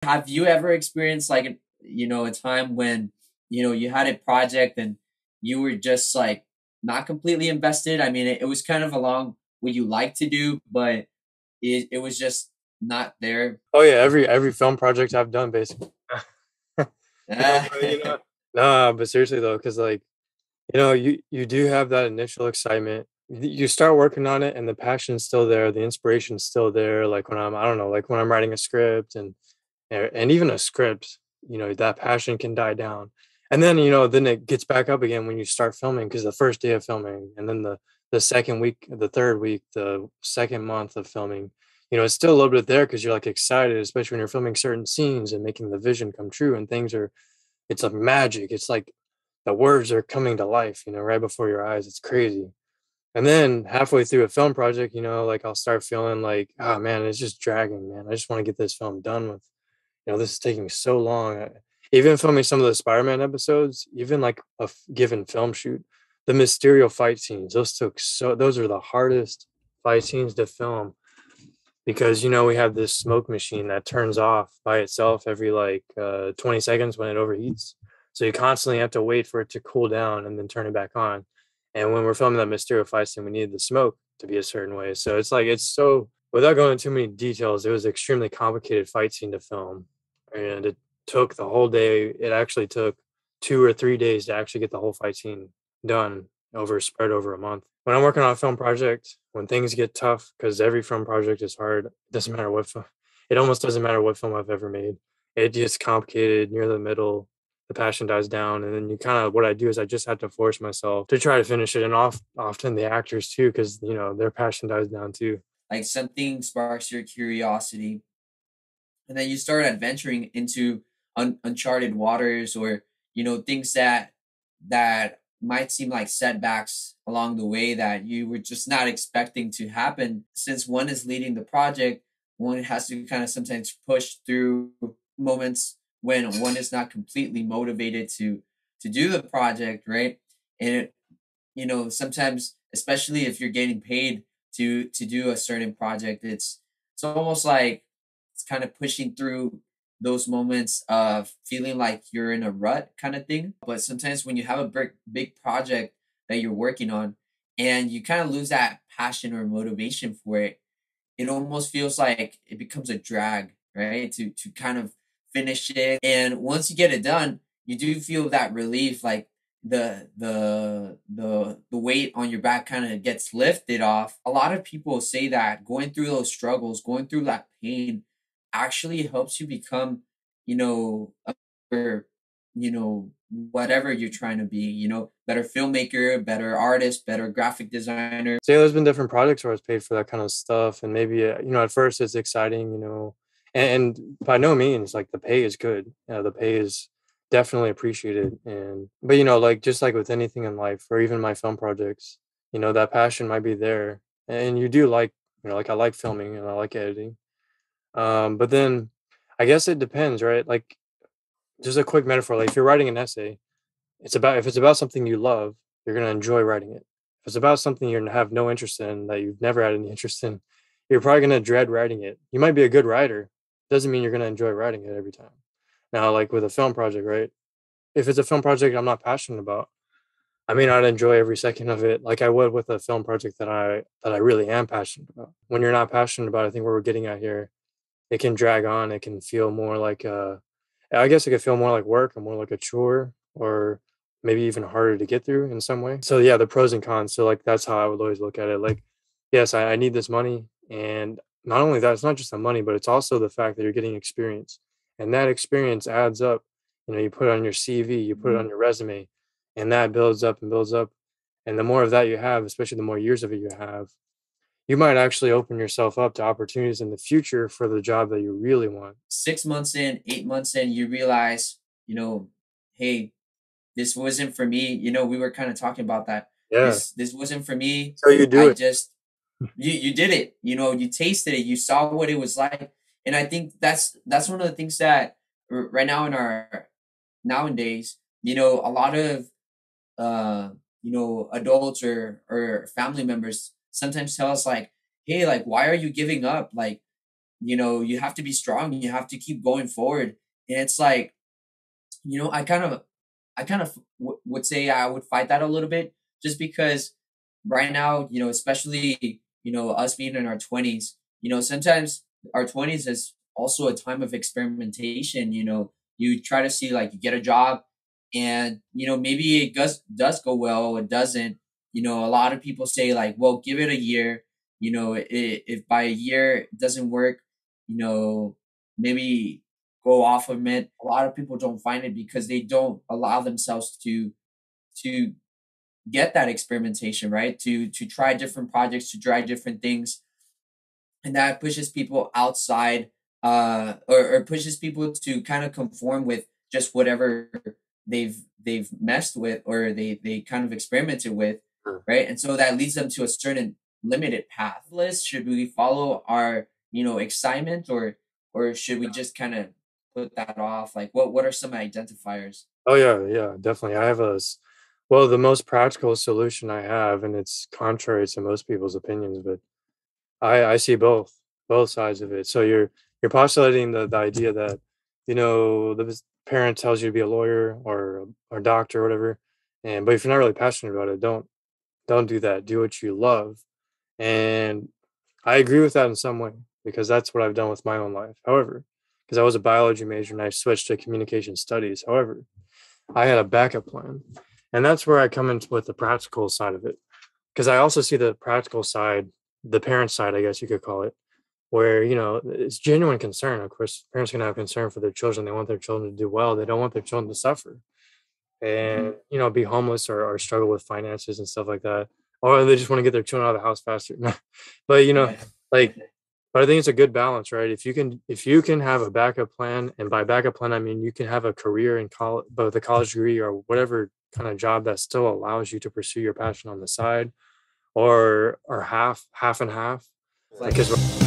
Have you ever experienced like a time when you had a project and you were just like not completely invested? I mean, it was kind of along what you like to do, but it was just not there. Oh yeah, every film project I've done basically. Bro, nah, but seriously though, because like you do have that initial excitement. You start working on it, and the passion's still there, the inspiration's still there. Like when I don't know, like when I'm writing a script and even a script, that passion can die down, and then then it gets back up again when you start filming because the first day of filming, and then the second week, the third week, the second month of filming, it's still a little bit there because you're like excited, especially when you're filming certain scenes and making the vision come true, and things are it's like magic. It's like the words are coming to life, right before your eyes. It's crazy. And then halfway through a film project, like I'll start feeling like, oh man, it's just dragging, man. I just want to get this film done with. This is taking so long. Even filming some of the Spider-Man episodes, even like a given film shoot, the Mysterio fight scenes, those are the hardest fight scenes to film because we have this smoke machine that turns off by itself every like 20 seconds when it overheats, so you constantly have to wait for it to cool down and then turn it back on. And when we're filming that Mysterio fight scene, we needed the smoke to be a certain way, so it's like it's so, without going into too many details, it was an extremely complicated fight scene to film, and it took the whole day. It actually took 2 or 3 days to actually get the whole fight scene done, spread over a month. When I'm working on a film project, when things get tough, because every film project is hard, it doesn't matter what film, it almost doesn't matter what film I've ever made. It gets complicated near the middle, the passion dies down, and then what I do is I just have to force myself to try to finish it, and often the actors too, because their passion dies down too. Like something sparks your curiosity, and then you start adventuring into uncharted waters, or things that might seem like setbacks along the way that you were just not expecting to happen. Since one is leading the project, one has to kind of sometimes push through moments when one is not completely motivated to do the project, right? And sometimes, especially if you're getting paid to do a certain project, it's almost like it's kind of pushing through those moments of feeling like you're in a rut kind of thing. But sometimes when you have a big project that you're working on and you kind of lose that passion or motivation for it, it almost feels like it becomes a drag, right? To kind of finish it. And once you get it done, you do feel that relief, like the weight on your back kind of gets lifted off. A lot of people say that going through those struggles, going through that pain actually helps you become, a better, whatever you're trying to be, better filmmaker, better artist, better graphic designer. So yeah, there's been different projects where I was paid for that kind of stuff, and maybe at first it's exciting, and by no means like the pay is good. The pay is definitely appreciated, and but like just like with anything in life, or even my film projects, that passion might be there, and you do like like I like filming and I like editing, but then I guess it depends, right? Like just a quick metaphor, like if you're writing an essay, if it's about something you love, you're gonna enjoy writing it. If it's about something you have no interest in, that you've never had any interest in, you're probably gonna dread writing it. You might be a good writer, doesn't mean you're gonna enjoy writing it every time. Now, like with a film project, right? If it's a film project I'm not passionate about, I may not enjoy every second of it like I would with a film project that I really am passionate about. When you're not passionate about, I think what we're getting at here, it can drag on. It can feel more like I guess it could feel more like work or more like a chore, or maybe even harder to get through in some way. So yeah, the pros and cons. So like that's how I would always look at it. Like, yes, I need this money. And not only that, it's not just the money, but it's also the fact that you're getting experience. And that experience adds up. You put it on your CV, you put it on your resume, and that builds up and builds up. And the more of that you have, especially the more years of it you have, you might actually open yourself up to opportunities in the future for the job that you really want. 6 months in, 8 months in, you realize, hey, this wasn't for me. We were kind of talking about that. Yeah. This wasn't for me. So you do I it. just you did it. You tasted it. You saw what it was like. And I think that's one of the things that right now in our nowadays, a lot of adults or family members sometimes tell us like, hey, like why are you giving up? Like you have to be strong. You have to keep going forward. And it's like, I would say I would fight that a little bit, just because right now, especially, us being in our 20s, sometimes our 20s is also a time of experimentation. You try to see, like, you get a job, and, maybe it does go well, it doesn't. A lot of people say, like, well, give it a year. If by a year it doesn't work, maybe go off of it. A lot of people don't find it because they don't allow themselves to get that experimentation, right? To try different projects, to try different things, and that pushes people outside, or pushes people to kind of conform with just whatever they've messed with, or they kind of experimented with, Sure. right? And so that leads them to a certain limited path. List, should we follow our excitement, or should we just kind of put that off? Like, what are some identifiers? Oh yeah, yeah, definitely. I have well, the most practical solution I have, and it's contrary to most people's opinions, but I see both sides of it. So you're postulating the idea that, the parent tells you to be a lawyer or a doctor or whatever, and but if you're not really passionate about it, don't do that. Do what you love. And I agree with that in some way, because that's what I've done with my own life. However, because I was a biology major and I switched to communication studies. However, I had a backup plan. And that's where I come into with the practical side of it. Because I also see the practical side, the parent side, I guess you could call it, where, it's genuine concern. Of course, parents can have concern for their children. They want their children to do well. They don't want their children to suffer Mhm. and, be homeless or struggle with finances and stuff like that. Or they just want to get their children out of the house faster. But, Yeah. like, but I think it's a good balance, right? If you can have a backup plan, and by backup plan I mean you can have a career in college, both a college degree or whatever kind of job that still allows you to pursue your passion on the side, or half and half. Like, Because